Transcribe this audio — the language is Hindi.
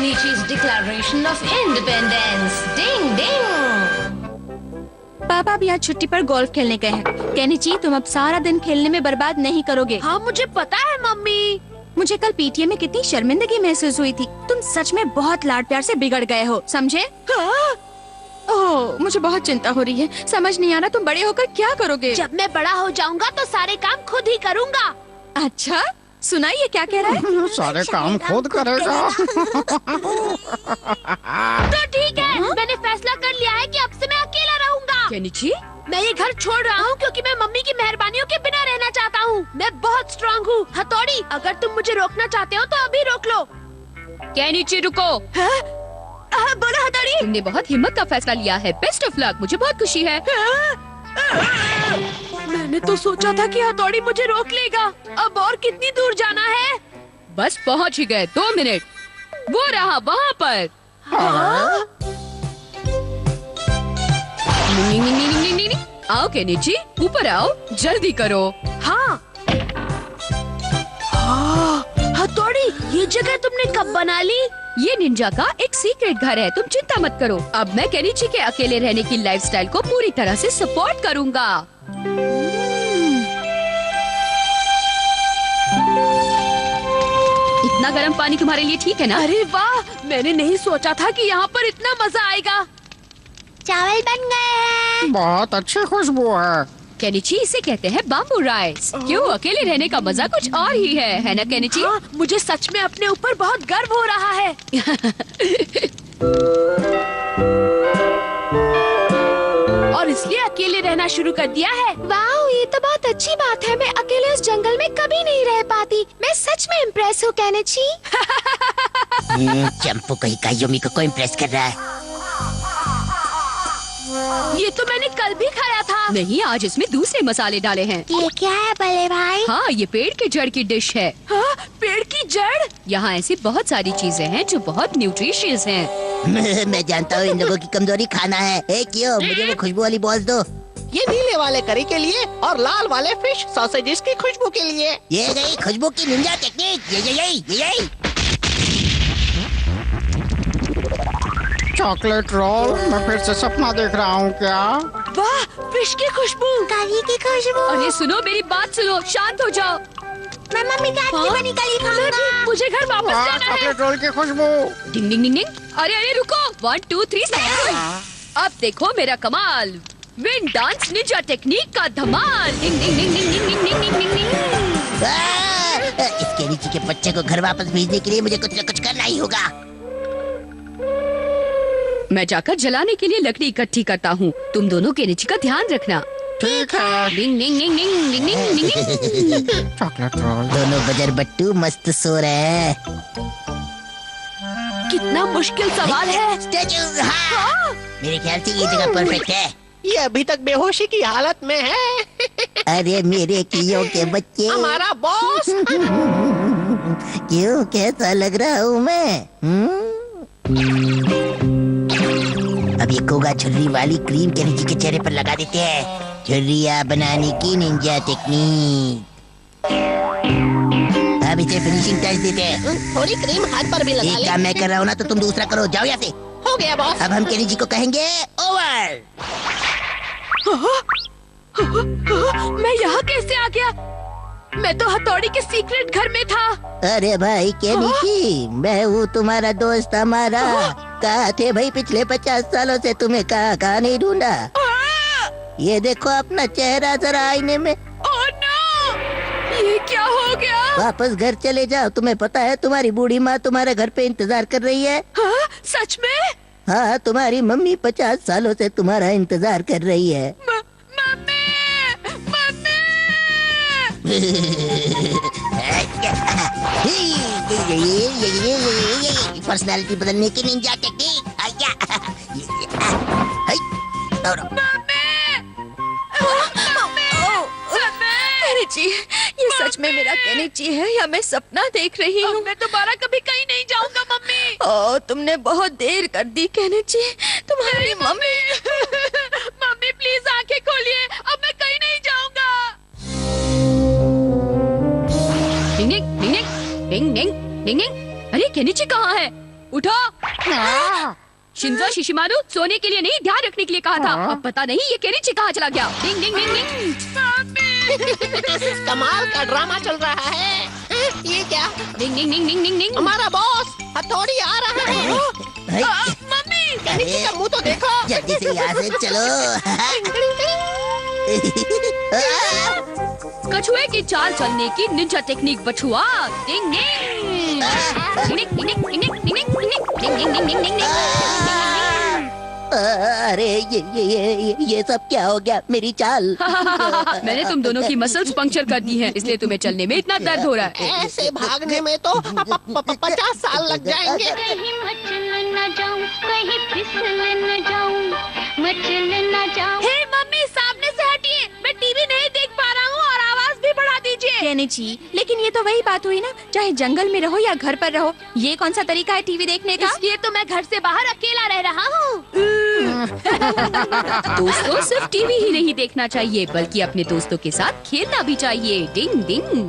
Kenichi's Declaration of Independence. Ding ding. पापा भी आज छुट्टी पर गोल्फ खेलने गए हैं। केनिची, तुम अब सारा दिन खेलने में बर्बाद नहीं करोगे। हाँ मुझे पता है मम्मी। मुझे कल पीटीए में कितनी शर्मिंदगी महसूस हुई थी। तुम सच में बहुत लाड प्यार से बिगड़ गए हो, समझे? हाँ? ओह, मुझे बहुत चिंता हो रही है। समझ नहीं आ रहा तुम बड़े होकर क्या करोगे। जब मैं बड़ा हो जाऊंगा तो सारे काम खुद ही करूंगा। अच्छा, सुनाइए क्या कह रहा है। सारे काम खुद करेगा। तो ठीक है, मैंने फैसला कर लिया है कि अब से मैं अकेला रहूंगा। केनिची, मैं ये घर छोड़ रहा हूँ क्योंकि मैं मम्मी की मेहरबानियों के बिना रहना चाहता हूँ। मैं बहुत स्ट्रांग हूँ। हथौड़ी, अगर तुम मुझे रोकना चाहते हो तो अभी रोक लो। केनिची रुको। बोलो हथौड़ी। तुमने बहुत हिम्मत का फैसला लिया है। बेस्ट ऑफ लक, मुझे बहुत खुशी है। मैंने तो सोचा था कि हथौड़ी मुझे रोक लेगा। अब और कितनी दूर जाना है? बस पहुंच ही गए। 2 मिनट। वो रहा वहाँ पर। हाँ? आओ केनिची, ऊपर आओ, जल्दी करो। हाँ। हथौड़ी, ये जगह तुमने कब बना ली? ये निंजा का एक सीक्रेट घर है, तुम चिंता मत करो। अब मैं केनिची के अकेले रहने की लाइफस्टाइल को पूरी तरह से सपोर्ट करूंगा। इतना गर्म पानी तुम्हारे लिए ठीक है ना? अरे वाह, मैंने नहीं सोचा था कि यहाँ पर इतना मजा आएगा। चावल बन गए हैं। बहुत अच्छी खुशबू है। केनिची, इसे कहते हैं बाम्बू राइस। क्यों, अकेले रहने का मजा कुछ और ही है ना केनिची? हाँ, मुझे सच में अपने ऊपर बहुत गर्व हो रहा है। और इसलिए अकेले रहना शुरू कर दिया है। वाह, ये तो बहुत अच्छी बात है। मैं अकेले उस जंगल में कभी नहीं रह पाती। मैं सच में इम्प्रेस हूँ केनिची। चंपू कहीं का युमी को इम्प्रेस कर रहा है। ये तो मैंने कल भी खाया था। नहीं, आज इसमें दूसरे मसाले डाले हैं। ये क्या है बड़े भाई? हाँ, ये पेड़ की जड़ की डिश है। हाँ, पेड़ की जड़? यहाँ ऐसी बहुत सारी चीजें हैं जो बहुत न्यूट्रिशियस हैं। मैं जानता हूँ इन लोगों की कमजोरी खाना है। क्यों, मुझे वो खुशबू वाली बॉल्स दो। ये नीले वाले करी के लिए और लाल वाले फिश सॉसेजेस की खुशबू के लिए। ये गई खुशबू की निंजा टेक्निक। यही। चॉकलेट रोल, मैं फिर से सपना देख रहा हूँ क्या? वाह, फिश की खुशबू, करी की खुशबू। अरे सुनो, मेरी बात सुनो, शांत हो जाओ। मैं मम्मी के हाथ की बनी करी खाऊंगा। मुझे घर वापस वाह, जाना है। चॉकलेट रोल की खुशबू। डिंग डिंग डिंग डिंग। अरे रुको, 1 2 3 स्टार्ट। अब देखो मेरा कमाल, विंड डांस निंजा टेक्निक का धमाल। डिंग ding ding ding ding ding ding ding डिंग। इसके नीचे के बच्चे को घर वापस भेजने के लिए मुझे कुछ न कुछ करना ही होगा। मैं जाकर जलाने के लिए लकड़ी इकट्ठी करता हूँ। तुम दोनों के नीचे का ध्यान रखना। ठीक है। Ding ding ding ding ding ding ding ding. Chocolate roll. दोनों बजर बट्टू मस्त सो रहे हैं। कितना मुश्किल सवाल है। स्टैचू, हाँ। मेरे ख्याल से ये जगह परफेक्ट है। ये अभी तक बेहोशी की हालत में है। अरे मेरे कियों के बच्चे। हमारा बॉस। क्यों, कैसा लग रहा हूँ मैं? अब ये कोगा छुर्री वाली क्रीम केनिची के चेहरे पर लगा देते हैं। छुर्रिया बनाने की निंजा टेक्निक। अब इसे फिनिशिंग टच देते हैं। थोड़ी क्रीम हाथ पर भी लगा एक ले। काम मैं कर रहा हूँ ना, तो तुम दूसरा करो। जाओ यहाँ से। हो गया बॉस। अब हम केनिची को कहेंगे ओवर। मैं यहाँ कैसे आ गया? मैं तो हथौड़ी के सीक्रेट घर में था। अरे भाई केनिची, मैं हूँ तुम्हारा दोस्त हमारा। कहाँ थे भाई पिछले 50 सालों से? तुम्हें कहाँ नहीं ढूंढा। ये देखो अपना चेहरा जरा आईने में। Oh no! ये क्या हो गया? वापस घर चले जाओ। तुम्हें पता है तुम्हारी बूढ़ी माँ तुम्हारे घर पे इंतजार कर रही है। हाँ, सच में? हाँ, तुम्हारी मम्मी 50 सालों से तुम्हारा इंतजार कर रही है। मम्मी! पर्सनालिटी बदलने की निंजा टेक्निक। केनिची, ये सच में मेरा केनिची है या मैं सपना देख रही हूँ? मैं दोबारा कभी कहीं नहीं जाऊंगा मम्मी। ओह, तुमने बहुत देर कर दी केनिची। तुम्हारी मम्मी। मम्मी प्लीज आंखें खोलिए, अब मैं कहीं नहीं जाऊंगा। डिंग ding ding ding ding ding डिंग। अरे केनिची कहाँ है? उठो। शिंजो शिशिमारू सोने के लिए नहीं, ध्यान रखने के लिए कहा था। अब पता नहीं ये केनिची कहाँ चला गया। डिंग डिंग डिंग डिंग। कमाल का ड्रामा चल रहा है। ये क्या? डिंग डिंग डिंग डिंग डिंग डिंग। हमारा बॉस हथौड़ी आ रहा है। मम्मी केनिची का मुंह तो देखो। जल्दी से यहाँ से चलो। कछुए की चाल चलने की निंजा टेक्निक बछुआ। डिंग ding ding ding ding ding ding ding ding ding ding डिंग। अरे ये सब क्या हो गया? मेरी चाल। मैंने तुम दोनों की मसल्स पंक्चर कर दी हैं, इसलिए तुम्हें चलने में इतना दर्द हो रहा है। ऐसे भागने में तो 50 साल लग जाएंगे। कहीं मचल न जाऊं, कहीं फिसल न जाऊं, मचल न जाऊं। हे मम्मी, सामने से हटिए, मैं टीवी नहीं देख पा रहा हूँ और आवाज भी बढ़ा दीजिए। केनिची, लेकिन ये तो वही बात हुई ना, चाहे जंगल में रहो या घर पर रहो, ये कौन सा तरीका है टीवी देखने का? इसलिए तो मैं घर से बाहर अकेला रह रहा हूँ। दोस्तों, सिर्फ टीवी ही नहीं देखना चाहिए, बल्कि अपने दोस्तों के साथ खेलना भी चाहिए। डिंग डिंग।